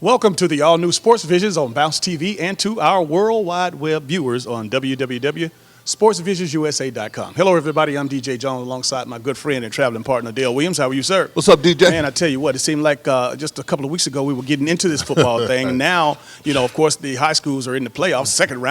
Welcome to the all-new Sports Visions on Bounce TV and to our worldwide web viewers on www.sportsvisionsusa.com. Hello, everybody. I'm DJ Jones alongside my good friend and traveling partner, Dale Williams. How are you, sir? What's up, DJ? Man, I tell you what, it seemed like just a couple of weeks ago we were getting into this football thing. Now, of course, the high schools are in the playoffs, second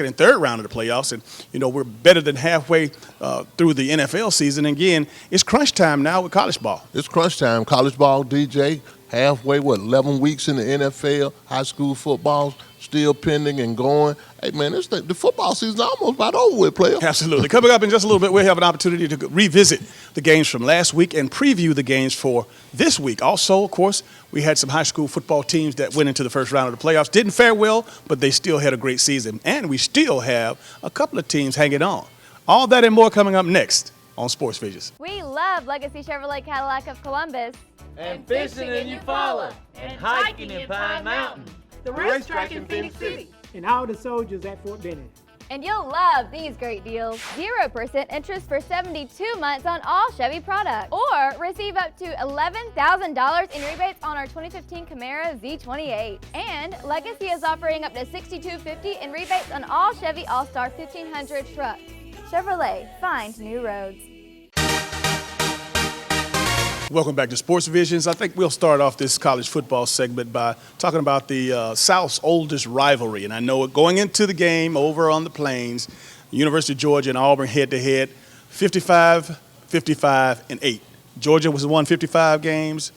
and third round of the playoffs. And, we're better than halfway through the NFL season. And again, it's crunch time now with college ball. It's crunch time. College ball, DJ. Halfway, 11 weeks in the NFL, high school football still pending and going. Hey, man, the football season almost about over with, player. Absolutely. Coming up in just a little bit, we'll have an opportunity to revisit the games from last week and preview the games for this week. Also, of course, we had some high school football teams that went into the first round of the playoffs. Didn't fare well, but they still had a great season. And we still have a couple of teams hanging on. All that and more coming up next on Sports Visions. We love Legacy Chevrolet Cadillac of Columbus. And fishing in Eufaula, and hiking in Pine Mountain, the racetrack in Phoenix City, and all the soldiers at Fort Benning. And you'll love these great deals. 0% interest for 72 months on all Chevy products. Or receive up to $11,000 in rebates on our 2015 Camaro Z28. And Legacy is offering up to $6,250 in rebates on all Chevy All-Star 1500 trucks. Chevrolet, find new roads. Welcome back to Sports Visions. I think we'll start off this college football segment by talking about the South's oldest rivalry. And I know going into the game over on the Plains, University of Georgia and Auburn head-to-head, 55, 55, and 8. Georgia has won 55 games.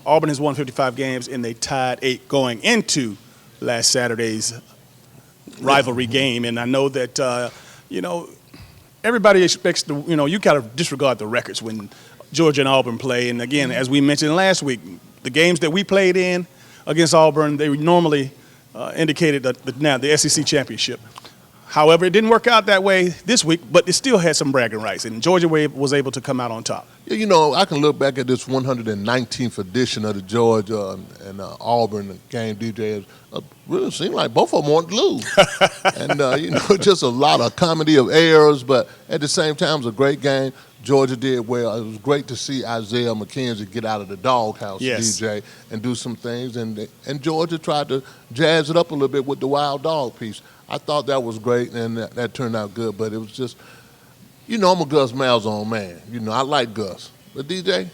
Auburn has won 55 games, and they tied 8 going into last Saturday's rivalry game. And I know that, everybody expects you got to disregard the records when Georgia and Auburn play. And again, as we mentioned last week, the games that we played in against Auburn, they normally indicated the SEC championship. However, it didn't work out that way this week, but it still had some bragging rights, and Georgia was able to come out on top. Yeah, I can look back at this 119th edition of the Georgia and Auburn game, DJ. It really seemed like both of them wanted to lose. And, just a lot of comedy of errors, but at the same time, it was a great game. Georgia did well. It was great to see Isaiah McKenzie get out of the doghouse, yes, DJ, and do some things. And Georgia tried to jazz it up a little bit with the wild dog piece. I thought that was great, and that turned out good. But it was just, I'm a Gus Malzahn man. I like Gus. But, DJ,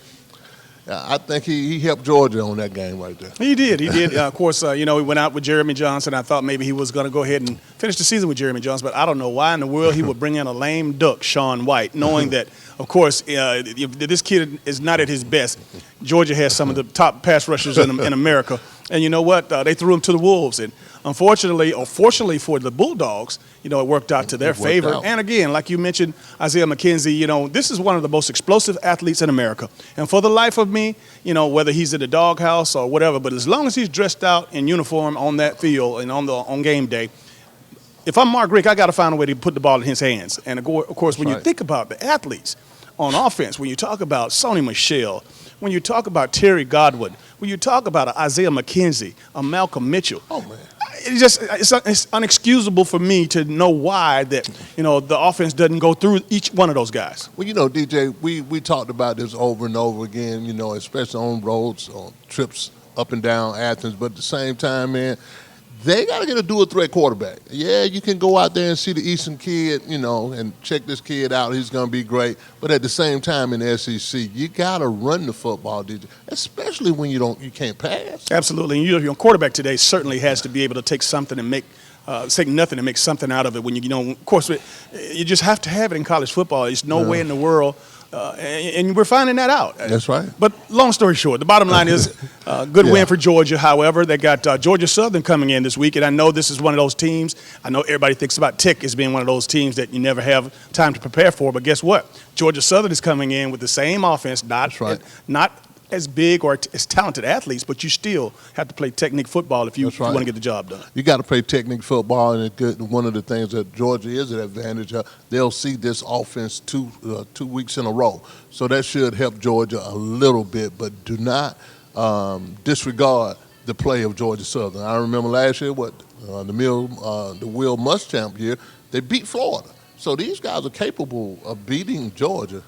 I think he helped Georgia on that game right there. He did. Of course, he went out with Jeremy Johnson. I thought maybe he was going to go ahead and finish the season with Jeremy Johnson, but I don't know why in the world he would bring in a lame duck, Sean White, knowing that, of course, if this kid is not at his best. Georgia has some of the top pass rushers in America. And you know what? They threw him to the Wolves. And unfortunately, or fortunately for the Bulldogs, it worked out to their favor. And again, like you mentioned, Isaiah McKenzie, this is one of the most explosive athletes in America. And for the life of me, whether he's in the doghouse or whatever, but as long as he's dressed out in uniform on that field and on game day, if I'm Mark Richt, I got to find a way to put the ball in his hands. And of course, when you think about the athletes on offense, when you talk about Sony Michel, when you talk about Terry Godwin, when you talk about Isaiah McKenzie, Malcolm Mitchell, oh man, it's unexcusable for me to know why that the offense doesn't go through each one of those guys. Well, DJ, we talked about this over and over again. Especially on roads, on trips up and down Athens. But at the same time, man, they got to get a dual-threat quarterback. Yeah, you can go out there and see the Eastern kid, and check this kid out. He's going to be great. But at the same time in the SEC, you got to run the football, DJ, especially when you can't pass. Absolutely. And your quarterback today certainly has to be able to take something and take nothing and make something out of it. When of course, you just have to have it in college football. There's no way in the world. And we're finding that out. That's right. But long story short, the bottom line is good win for Georgia. However, they got Georgia Southern coming in this week, and I know this is one of those teams. I know everybody thinks about Tech as being one of those teams that you never have time to prepare for. But guess what? Georgia Southern is coming in with the same offense, not as big or as talented athletes, but you still have to play technique football if you want to get the job done. You got to play technique football, and one of the things that Georgia is an advantage of, they'll see this offense 2 weeks in a row. So that should help Georgia a little bit, but do not disregard the play of Georgia Southern. I remember last year, the Will Muschamp year, they beat Florida. So these guys are capable of beating Georgia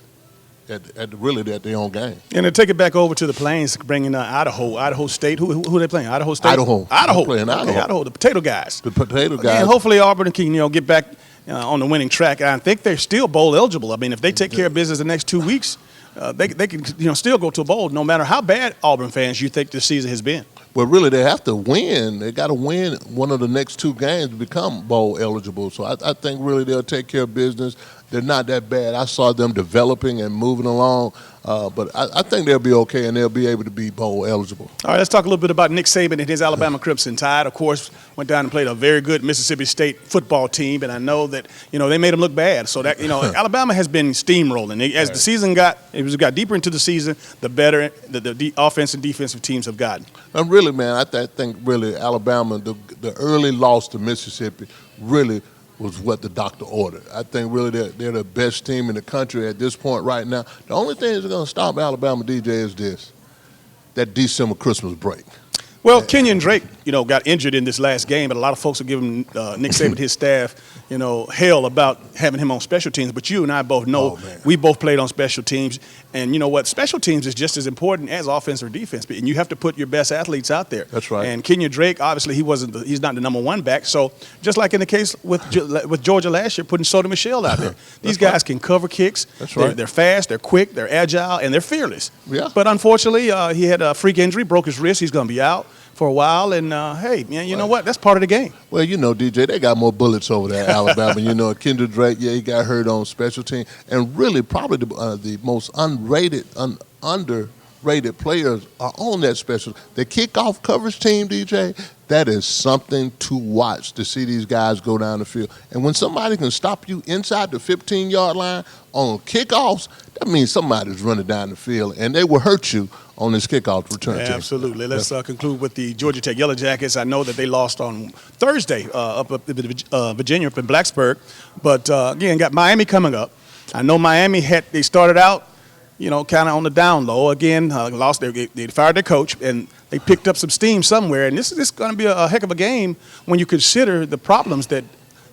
really at their own game. And to take it back over to the Plains, bringing Idaho State. Who are they playing? Idaho State. Idaho. Idaho. They're playing Idaho. Okay, Idaho. The potato guys. The potato guys. And hopefully Auburn can get back on the winning track. I think they're still bowl eligible. I mean, if they take care of business the next 2 weeks, they can still go to a bowl, no matter how bad Auburn fans you think this season has been. Well, really, they have to win. They got to win one of the next 2 games to become bowl eligible. So I think really they'll take care of business. They're not that bad. I saw them developing and moving along, but I think they'll be okay and they'll be able to be bowl eligible. All right, let's talk a little bit about Nick Saban and his Alabama Crimson Tide. Of course, went down and played a very good Mississippi State football team, and I know that they made him look bad. So that Alabama has been steamrolling. As the season got deeper into the season, the better the offense and defensive teams have gotten. And really, man, I think really Alabama, the early loss to Mississippi, really was what the doctor ordered. I think really they're the best team in the country at this point right now. The only thing that's going to stop Alabama, DJ, is that December Christmas break. Well, Kenyon Drake, got injured in this last game, but a lot of folks are giving Nick Saban and his staff, hell about having him on special teams. But you and I both know we both played on special teams, and you know what? Special teams is just as important as offense or defense, and you have to put your best athletes out there. That's right. And Kenyon Drake, obviously, he's not the number 1 back. So just like in the case with Georgia last year, putting Sony Michel out there, these guys can cover kicks. That's right. They're fast, they're quick, they're agile, and they're fearless. Yeah. But unfortunately, he had a freak injury, broke his wrist. He's going to be out for a while, and hey, man, you know what? That's part of the game. Well, DJ, they got more bullets over there at Alabama. Kendra Drake, he got hurt on special team, and really probably the most underrated players are on that special. The kickoff coverage team, DJ, that is something to watch to see these guys go down the field. And when somebody can stop you inside the 15-yard line on kickoffs, that means somebody's running down the field, and they will hurt you on this kickoff return team. Absolutely. Let's conclude with the Georgia Tech Yellow Jackets. I know that they lost on Thursday up in Virginia, up in Blacksburg. But, again, got Miami coming up. I know Miami they started out, kind of on the down low. Again, lost. They fired their coach, and they picked up some steam somewhere. And this is going to be a heck of a game when you consider the problems that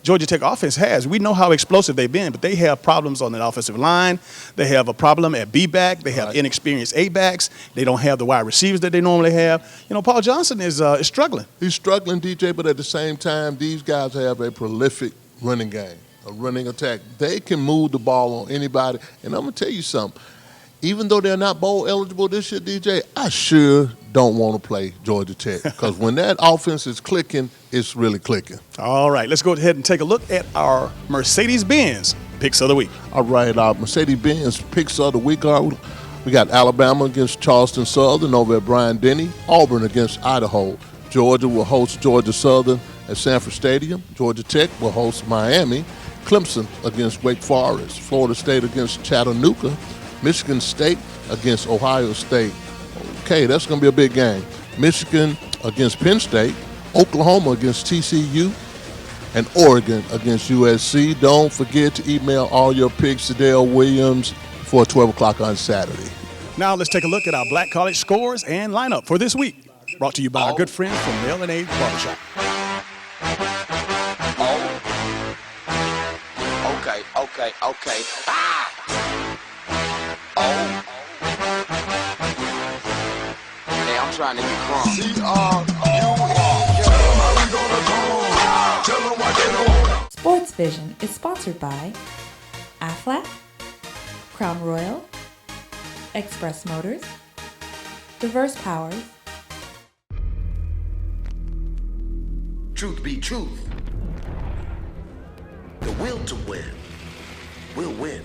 Georgia Tech offense has. We know how explosive they've been, but they have problems on the offensive line. They have a problem at B-back. They have inexperienced A-backs. They don't have the wide receivers that they normally have. Paul Johnson is struggling. He's struggling, DJ, but at the same time, these guys have a prolific running game, a running attack. They can move the ball on anybody. And I'm going to tell you something. Even though they're not bowl eligible this year, DJ, I sure don't want to play Georgia Tech because when that offense is clicking, it's really clicking. All right, let's go ahead and take a look at our Mercedes-Benz picks of the week. All right, our Mercedes-Benz picks of the week are we got Alabama against Charleston Southern over at Bryant-Denny, Auburn against Idaho, Georgia will host Georgia Southern at Sanford Stadium, Georgia Tech will host Miami, Clemson against Wake Forest, Florida State against Chattanooga, Michigan State against Ohio State. Okay, that's going to be a big game. Michigan against Penn State, Oklahoma against TCU, and Oregon against USC. Don't forget to email all your picks to Dale Williams for 12 o'clock on Saturday. Now let's take a look at our Black College scores and lineup for this week. Brought to you by our good friends from the L&A Barbershop. Okay. Ah! Oh. Hey, I'm trying to get crunk. Sports Vision is sponsored by Aflac, Crown Royal, Express Motors, Diverse Powers. Truth be truth, the will to win will win.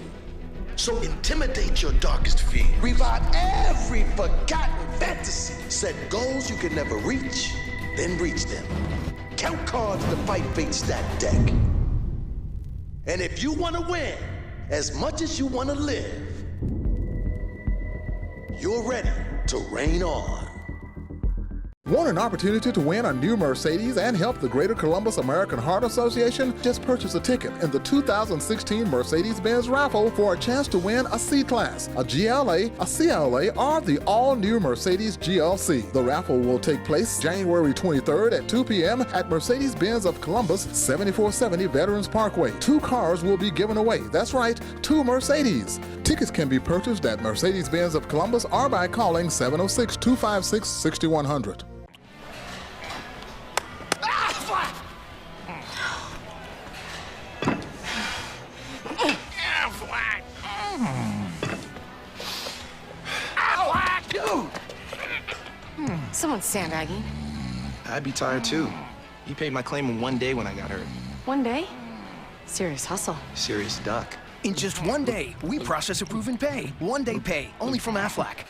So intimidate your darkest fear. Revive every forgotten fantasy. Set goals you can never reach, then reach them. Count cards to fight fate stack deck. And if you want to win as much as you want to live, you're ready to reign on. Want an opportunity to win a new Mercedes and help the Greater Columbus American Heart Association? Just purchase a ticket in the 2016 Mercedes-Benz raffle for a chance to win a C-Class, a GLA, a CLA, or the all-new Mercedes GLC. The raffle will take place January 23rd at 2 p.m. at Mercedes-Benz of Columbus, 7470 Veterans Parkway. 2 cars will be given away. That's right, 2 Mercedes. Tickets can be purchased at Mercedes-Benz of Columbus or by calling 706-256-6100. Someone's sandbagging. I'd be tired too. He paid my claim in 1 day when I got hurt. 1 day? Serious hustle. Serious duck. In just 1 day, we process approve and pay. 1 day pay, only from Aflac.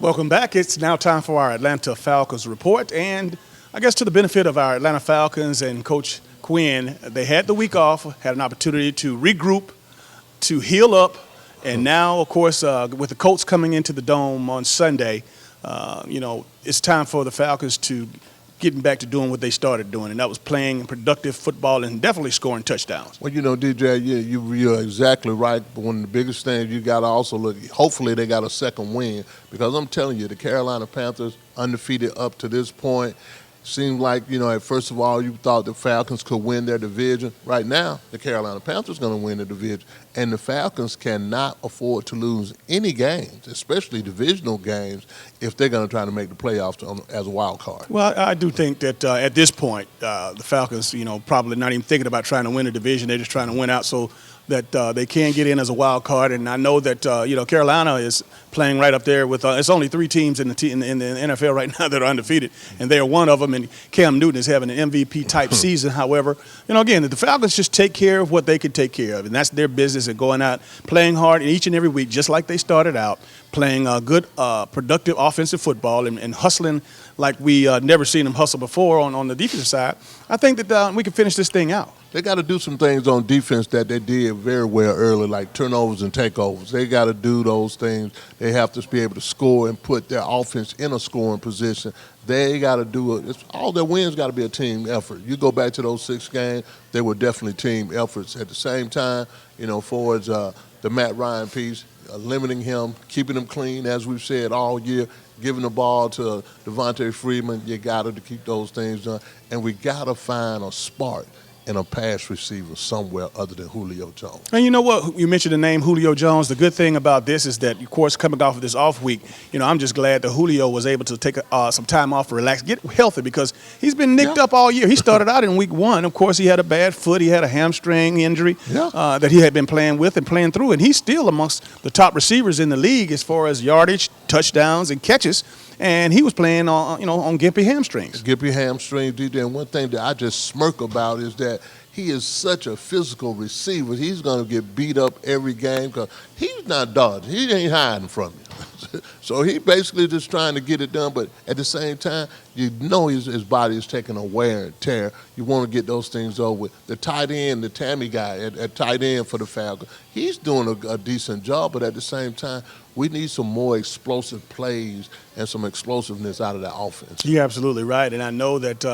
Welcome back. It's now time for our Atlanta Falcons report. And I guess to the benefit of our Atlanta Falcons and Coach Quinn, they had the week off, had an opportunity to regroup, to heal up. And now, of course, with the Colts coming into the Dome on Sunday, it's time for the Falcons to getting back to doing what they started doing, and that was playing productive football and definitely scoring touchdowns. Well, DJ, you're exactly right. But one of the biggest things you got to also look, hopefully they got a second win, because I'm telling you, the Carolina Panthers, undefeated up to this point, seemed like, first of all, you thought the Falcons could win their division. Right now, the Carolina Panthers going to win the division. And the Falcons cannot afford to lose any games, especially divisional games, if they're going to try to make the playoffs as a wild card. Well, I do think that at this point, the Falcons, probably not even thinking about trying to win a division. They're just trying to win out so that they can get in as a wild card. And I know that, Carolina is playing right up there with it's only 3 teams in the NFL right now that are undefeated, and they're one of them. And Cam Newton is having an MVP-type season. However, again, the Falcons just take care of what they can take care of, and that's their business, and going out, playing hard each and every week, just like they started out, playing good, productive offensive football and hustling like we never seen them hustle before on the defensive side. I think that we can finish this thing out. They got to do some things on defense that they did very well early, like turnovers and takeovers. They got to do those things. They have to be able to score and put their offense in a scoring position. They got to do it. All their wins got to be a team effort. You go back to those 6 games, they were definitely team efforts. At the same time, for the Matt Ryan piece, limiting him, keeping him clean, as we've said all year, giving the ball to Devontae Freeman, you got to keep those things done. And we got to find a spark in a pass receiver somewhere other than Julio Jones. And you know what? You mentioned the name Julio Jones. The good thing about this is that, of course, coming off of this off week, I'm just glad that Julio was able to take some time off, relax, get healthy, because he's been nicked up all year. He started out in week 1. Of course, he had a bad foot. He had a hamstring injury that he had been playing with and playing through. And he's still amongst the top receivers in the league as far as yardage, touchdowns, and catches. And he was playing on gimpy hamstrings. Gimpy hamstrings, DJ. And one thing that I just smirk about is that he is such a physical receiver. He's going to get beat up every game because he's not dodging. He ain't hiding from you. So he basically just trying to get it done. But at the same time, his body is taking a wear and tear. You want to get those things over with. The tight end, the Tammy guy at tight end for the Falcons, he's doing a decent job. But at the same time, we need some more explosive plays and some explosiveness out of that offense. You're absolutely right. And I know that,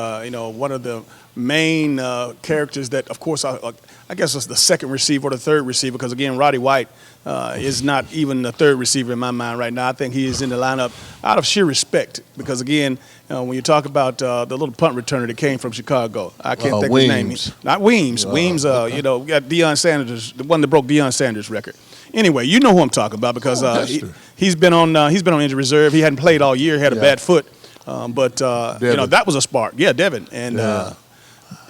one of the main characters that, of course, I guess it's the second receiver or the third receiver, because, again, Roddy White is not even the third receiver in my mind right now. I think he is in the lineup out of sheer respect because, again, when you talk about the little punt returner that came from Chicago, I can't think of his name. Not Weems. Weems, we got Deion Sanders, the one that broke Deion Sanders' record. Anyway, you know who I'm talking about because he's been on injury reserve. He hadn't played all year. He had a bad foot, but that was a spark. Yeah, Devin, and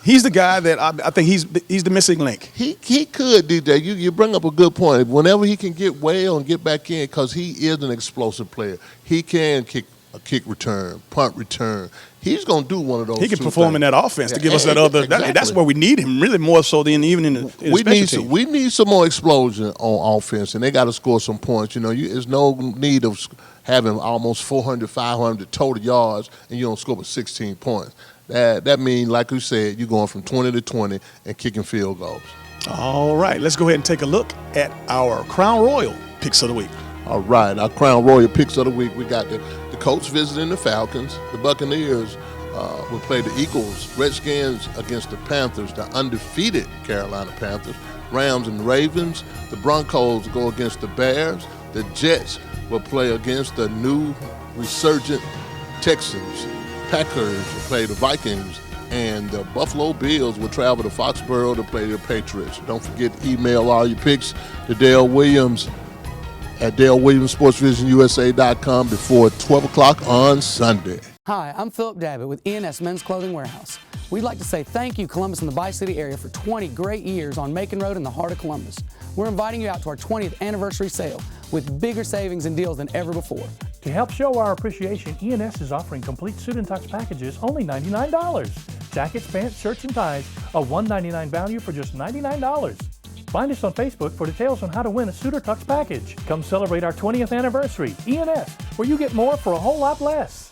he's the guy that I think he's the missing link. He could, DJ. You bring up a good point. Whenever he can get well and get back in, because he is an explosive player. He can kick a kick return, punt return. He's going to do one of those. He can perform in that offense to give us that other. Exactly. That's where we need him, really more so than even in the special teams. We need some more explosion on offense, and they got to score some points. There's no need of having almost 400, 500 total yards, and you don't score but 16 points. That means, like you said, you're going from 20 to 20 and kicking field goals. All right, let's go ahead and take a look at our Crown Royal picks of the week. All right, our Crown Royal picks of the week. We got the Colts visiting the Falcons. The Buccaneers will play the Eagles. Redskins against the Panthers, the undefeated Carolina Panthers. Rams and Ravens. The Broncos go against the Bears. The Jets will play against the new resurgent Texans. Packers will play the Vikings. And the Buffalo Bills will travel to Foxborough to play the Patriots. Don't forget to email all your picks to Dale Williams at DaleWilliamsSportsVisionUSA.com before 12 o'clock on Sunday. Hi, I'm Philip Davitt with ENS Men's Clothing Warehouse. We'd like to say thank you, Columbus and the Bi-City area, for 20 great years on Macon Road in the heart of Columbus. We're inviting you out to our 20th anniversary sale with bigger savings and deals than ever before. To help show our appreciation, ENS is offering complete suit and tux packages only $99. Jackets, pants, shirts, and ties, a $199 value for just $99. Find us on Facebook for details on how to win a suit or tux package. Come celebrate our 20th anniversary. ENS, where you get more for a whole lot less.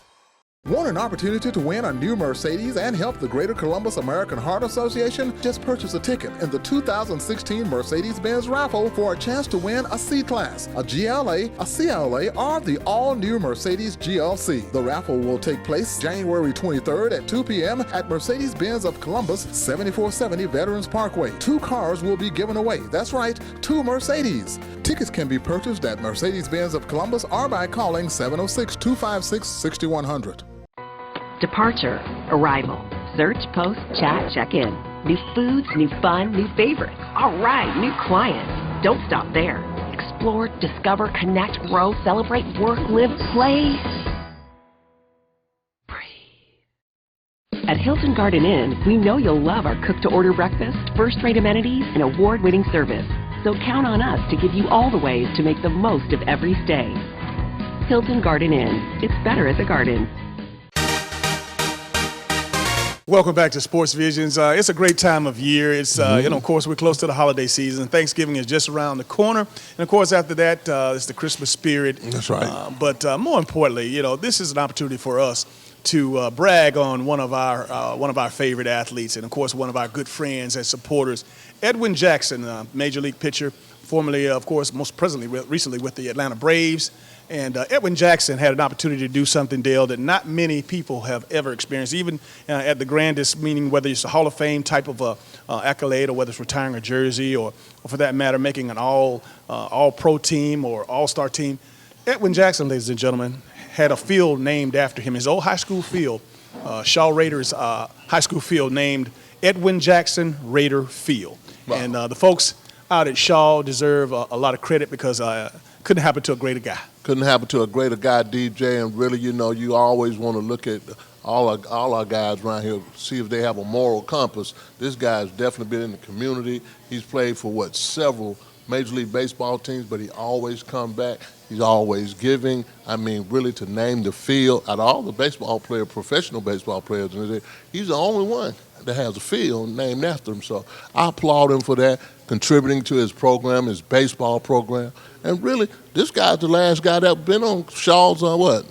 Want an opportunity to win a new Mercedes and help the Greater Columbus American Heart Association? Just purchase a ticket in the 2016 Mercedes-Benz raffle for a chance to win a C-Class, a GLA, a CLA, or the all-new Mercedes GLC. The raffle will take place January 23rd at 2 p.m. at Mercedes-Benz of Columbus, 7470 Veterans Parkway. 2 cars will be given away. That's right, 2 Mercedes. Tickets can be purchased at Mercedes-Benz of Columbus or by calling 706-256-6100. Departure, arrival, search, post, chat, check-in. New foods, new fun, new favorites. All right, new clients. Don't stop there. Explore, discover, connect, grow, celebrate, work, live, play. Breathe. At Hilton Garden Inn, we know you'll love our cook-to-order breakfast, first-rate amenities, and award-winning service. So count on us to give you all the ways to make the most of every stay. Hilton Garden Inn. It's better at the garden. Welcome back to Sports Visions. It's a great time of year. It's of course, we're close to the holiday season. Thanksgiving is just around the corner, and of course, after that, it's the Christmas spirit. That's right. But more importantly, this is an opportunity for us to brag on one of our favorite athletes, and of course, one of our good friends and supporters, Edwin Jackson, Major League pitcher, formerly, of course, recently with the Atlanta Braves. And Edwin Jackson had an opportunity to do something, Dale, that not many people have ever experienced, even at the grandest, meaning whether it's a Hall of Fame type of accolade or whether it's retiring a jersey or for that matter, making an all-pro team or all-star team. Edwin Jackson, ladies and gentlemen, had a field named after him. His old high school field, Shaw Raiders high school field, named Edwin Jackson Raider Field. Wow. And the folks out at Shaw deserve a lot of credit because couldn't happen to a greater guy. Couldn't happen to a greater guy, DJ. And really, you always want to look at all our guys around here, see if they have a moral compass. This guy's definitely been in the community. He's played for, several Major League Baseball teams, but he always come back. He's always giving. I mean, really, to name the field, out of all the professional baseball players, he's the only one that has a field named after him. So I applaud him for that, contributing to his program, his baseball program. And really, this guy's the last guy that's been on Shaw's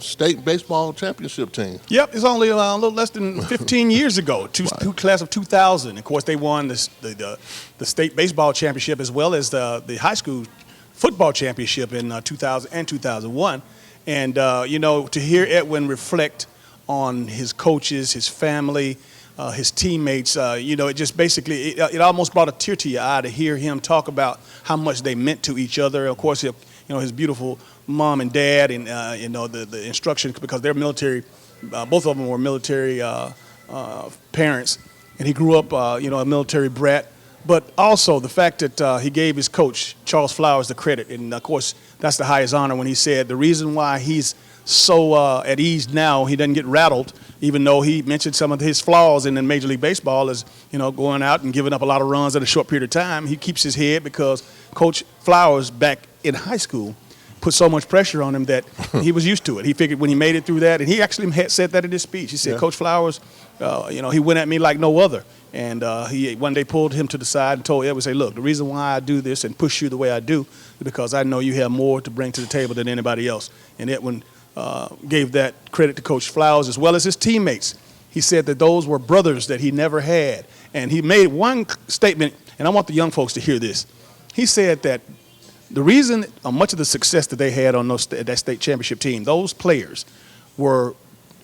state baseball championship team. Yep, it's only a little less than 15 years ago, class of 2000. Of course, they won the state baseball championship as well as the high school football championship in 2000 and 2001. And, to hear Edwin reflect on his coaches, his family, his teammates, it just basically, it almost brought a tear to your eye to hear him talk about how much they meant to each other. Of course, his beautiful mom and dad and, the instruction, because they're military, both of them were military parents. And he grew up, a military brat. But also the fact that he gave his coach, Charles Flowers, the credit. And, of course, that's the highest honor when he said the reason why he's so at ease now, he doesn't get rattled, even though he mentioned some of his flaws in Major League Baseball is, going out and giving up a lot of runs in a short period of time. He keeps his head because Coach Flowers back in high school put so much pressure on him that he was used to it. He figured when he made it through that, and he actually had said that in his speech. He said, Coach Flowers, he went at me like no other. And he one day pulled him to the side and told Edwin, look, the reason why I do this and push you the way I do is because I know you have more to bring to the table than anybody else. And Edwin gave that credit to Coach Flowers as well as his teammates. He said that those were brothers that he never had. And he made one statement, and I want the young folks to hear this. He said that the reason much of the success that they had on that state championship team, those players were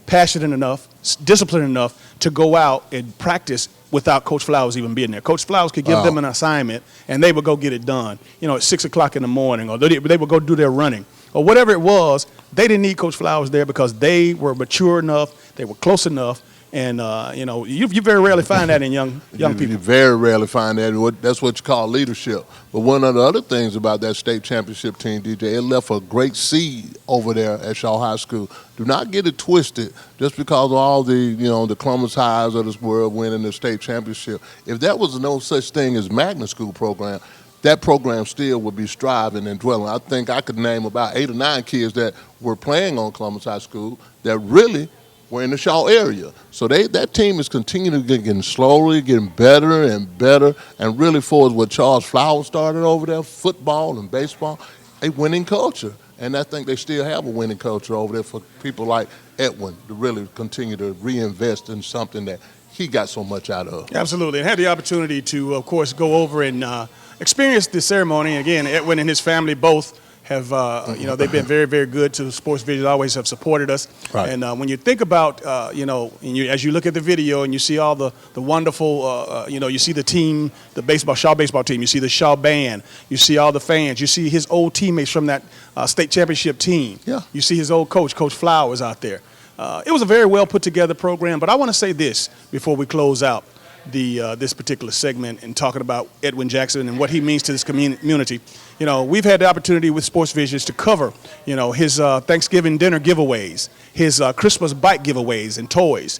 passionate enough, disciplined enough to go out and practice without Coach Flowers even being there. Coach Flowers could give them an assignment, and they would go get it done, at 6 o'clock in the morning, or they would go do their running, or whatever it was. They didn't need Coach Flowers there because they were mature enough, they were close enough, and, you very rarely find that in young people. You very rarely find that. That's what you call leadership. But one of the other things about that state championship team, DJ, it left a great seed over there at Shaw High School. Do not get it twisted just because of all the Columbus Highs of this world winning the state championship. If that was no such thing as magnet school program, that program still would be striving and dwelling. I think I could name about 8 or 9 kids that were playing on Columbus High School that really were in the Shaw area. So that team is continuing to getting slowly, getting better and better, and really for what Charles Flowers started over there, football and baseball, a winning culture. And I think they still have a winning culture over there for people like Edwin to really continue to reinvest in something that he got so much out of. Absolutely. And had the opportunity to, of course, go over and experience the ceremony. Again, Edwin and his family both have, they've been very, very good to Sports Vision, always have supported us. Right. And when you think about, as you look at the video and you see all the wonderful, you see the team, the Shaw baseball team, you see the Shaw band, you see all the fans, you see his old teammates from that state championship team. Yeah. You see his old coach, Coach Flowers, out there. It was a very well put together program, but I want to say this before we close out this particular segment and talking about Edwin Jackson and what he means to this community. We've had the opportunity with Sports Visions to cover, his Thanksgiving dinner giveaways, his Christmas bike giveaways and toys.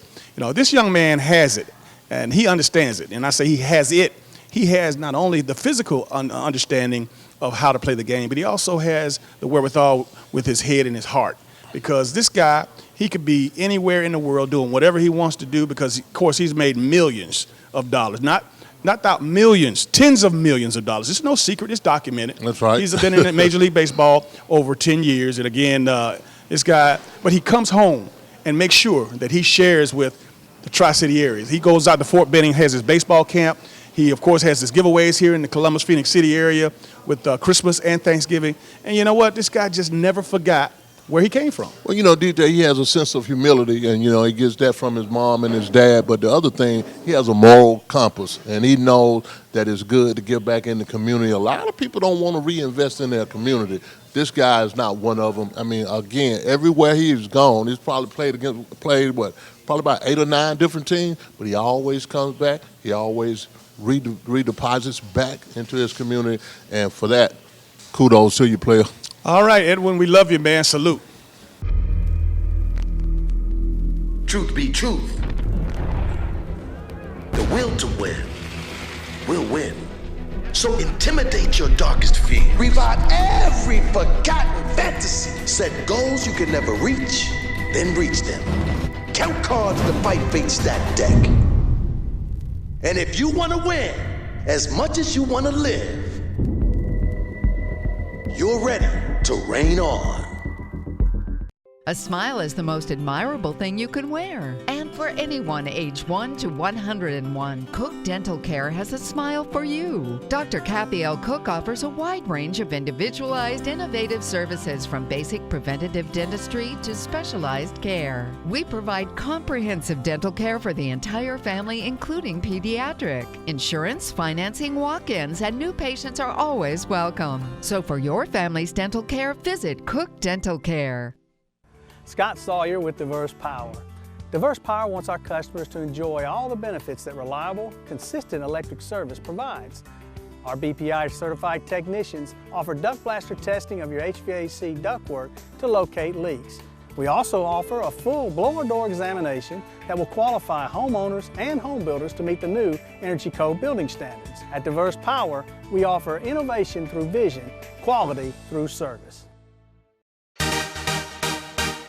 This young man has it, and he understands it. And I say he has it. He has not only the physical understanding of how to play the game, but he also has the wherewithal with his head and his heart. Because this guy, he could be anywhere in the world doing whatever he wants to do because, of course, he's made millions of dollars. Not millions, tens of millions of dollars. It's no secret. It's documented. That's right. He's been in Major League Baseball over 10 years. And, again, this guy, but he comes home and makes sure that he shares with the Tri-City areas. He goes out to Fort Benning, has his baseball camp. He, of course, has his giveaways here in the Columbus, Phoenix City area with Christmas and Thanksgiving. And you know what? This guy just never forgot where he came from. Well, DJ, he has a sense of humility, and, he gets that from his mom and his dad. But the other thing, he has a moral compass, and he knows that it's good to give back in the community. A lot of people don't want to reinvest in their community. This guy is not one of them. I mean, again, everywhere he's gone, he's probably played about 8 or 9 different teams, but he always comes back. He always redeposits back into his community, and for that, kudos to you, player. All right, Edwin, we love you, man. Salute. Truth be truth. The will to win will win. So intimidate your darkest fear. Revive every forgotten fantasy. Set goals you can never reach, then reach them. Count cards to fight fate stack deck. And if you want to win as much as you want to live, you're ready to reign on. A smile is the most admirable thing you can wear. And for anyone age 1 to 101, Cook Dental Care has a smile for you. Dr. Kathy L. Cook offers a wide range of individualized, innovative services from basic preventative dentistry to specialized care. We provide comprehensive dental care for the entire family, including pediatric. Insurance, financing, walk-ins, and new patients are always welcome. So for your family's dental care, visit Cook Dental Care. Scott Sawyer with Diverse Power. Diverse Power wants our customers to enjoy all the benefits that reliable, consistent electric service provides. Our BPI certified technicians offer duct blaster testing of your HVAC ductwork to locate leaks. We also offer a full blower door examination that will qualify homeowners and home builders to meet the new Energy Code building standards. At Diverse Power, we offer innovation through vision, quality through service.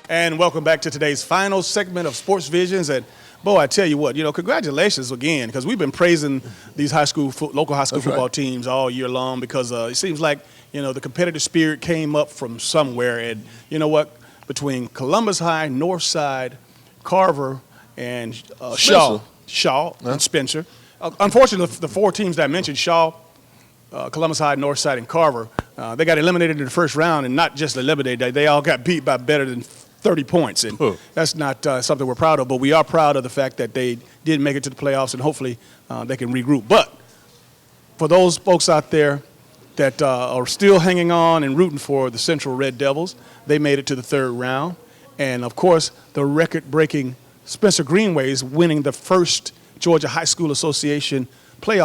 And welcome back to today's final segment of Sports Visions. And boy, I tell you what, congratulations again, because we've been praising these local high school football teams all year long because it seems like, the competitive spirit came up from somewhere. And you know what? Between Columbus High, Northside, Carver, and Shaw and Spencer. Unfortunately, the 4 teams that I mentioned, Shaw, Columbus High, Northside, and Carver. They got eliminated in the first round, and not just eliminated, they all got beat by better than 30 points. And that's not something we're proud of, but we are proud of the fact that they did make it to the playoffs, and hopefully they can regroup. But for those folks out there that are still hanging on and rooting for the Central Red Devils, they made it to the third round. And, of course, the record-breaking Spencer Greenways winning the first Georgia High School Association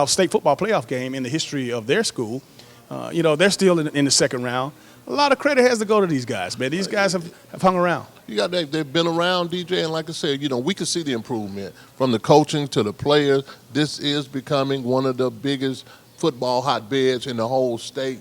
state football playoff game in the history of their school. They're still in the second round. A lot of credit has to go to these guys, man. These guys have hung around. They've been around, DJ, and like I said, we can see the improvement from the coaching to the players. This is becoming one of the biggest football hotbeds in the whole state.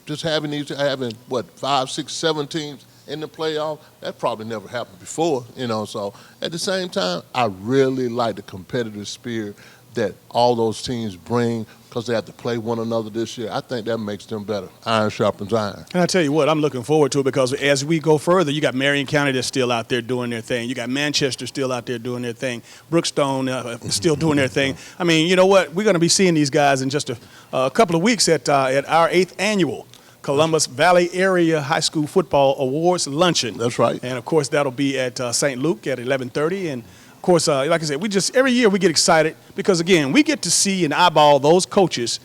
Just having 5, 6, 7 teams in the playoff, that probably never happened before. So at the same time, I really like the competitive spirit that all those teams bring because they have to play one another this year. I think that makes them better. Iron sharpens iron. And I tell you what, I'm looking forward to it because as we go further, you got Marion County that's still out there doing their thing. You got Manchester still out there doing their thing. Brookstone still doing their thing. I mean, you know what? We're going to be seeing these guys in just a couple of weeks at our 8th annual Columbus Valley Area High School Football Awards Luncheon. That's right. And, of course, that'll be at St. Luke at 11:30. And, of course, like I said, every year we get excited because, again, we get to see and eyeball those coaches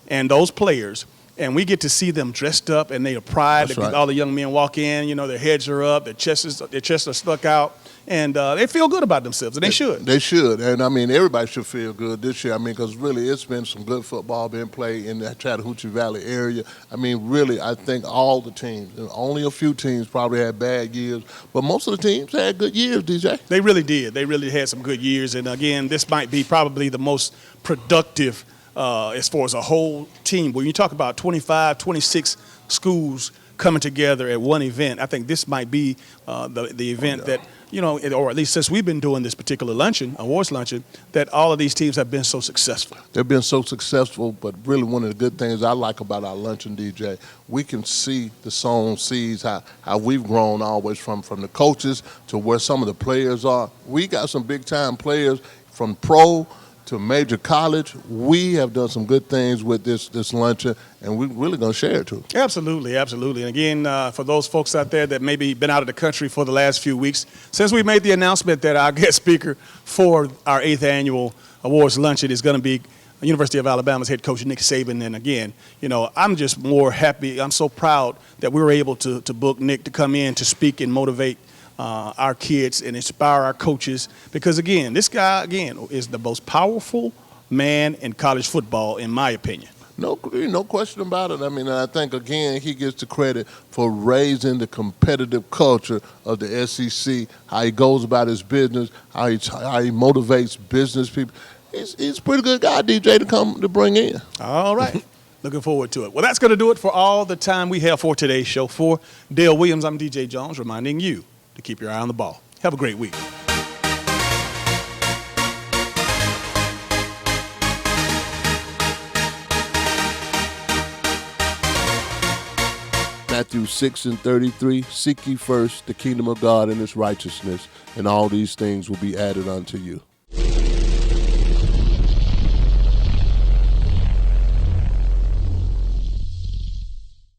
and those players, and we get to see them dressed up and they are pride. That's right. All the young men walk in, their heads are up, their chests are stuck out, and they feel good about themselves, and they should. They should, and I mean, everybody should feel good this year. I mean, because really it's been some good football being played in the Chattahoochee Valley area. I mean, really, I think all the teams, only a few teams probably had bad years, but most of the teams had good years, DJ. They really did. They really had some good years, and again, this might be probably the most productive as far as a whole team. When you talk about 25, 26 schools coming together at one event, I think this might be the event that, or at least since we've been doing this particular awards luncheon, that all of these teams have been so successful. They've been so successful, but really one of the good things I like about our luncheon, DJ, we can see the sown seeds, how we've grown always from the coaches to where some of the players are. We got some big-time players from pro to major college. We have done some good things with this luncheon, and we're really going to share it too. Absolutely, absolutely. And again, for those folks out there that maybe been out of the country for the last few weeks, since we made the announcement that our guest speaker for our 8th annual awards luncheon is going to be University of Alabama's head coach Nick Saban. And again, I'm just more happy. I'm so proud that we were able to book Nick to come in to speak and motivate our kids and inspire our coaches, because again, this guy is the most powerful man in college football, in my opinion. No question about it. I mean, I think again he gets the credit for raising the competitive culture of the SEC. How he goes about his business, how he motivates business people. He's a pretty good guy, DJ, to bring in. All right. Looking forward to it. Well, that's going to do it for all the time we have for today's show. For Dale Williams, I'm DJ Jones, reminding you to keep your eye on the ball. Have a great week. Matthew 6:33, seek ye first the kingdom of God and his righteousness, and all these things will be added unto you.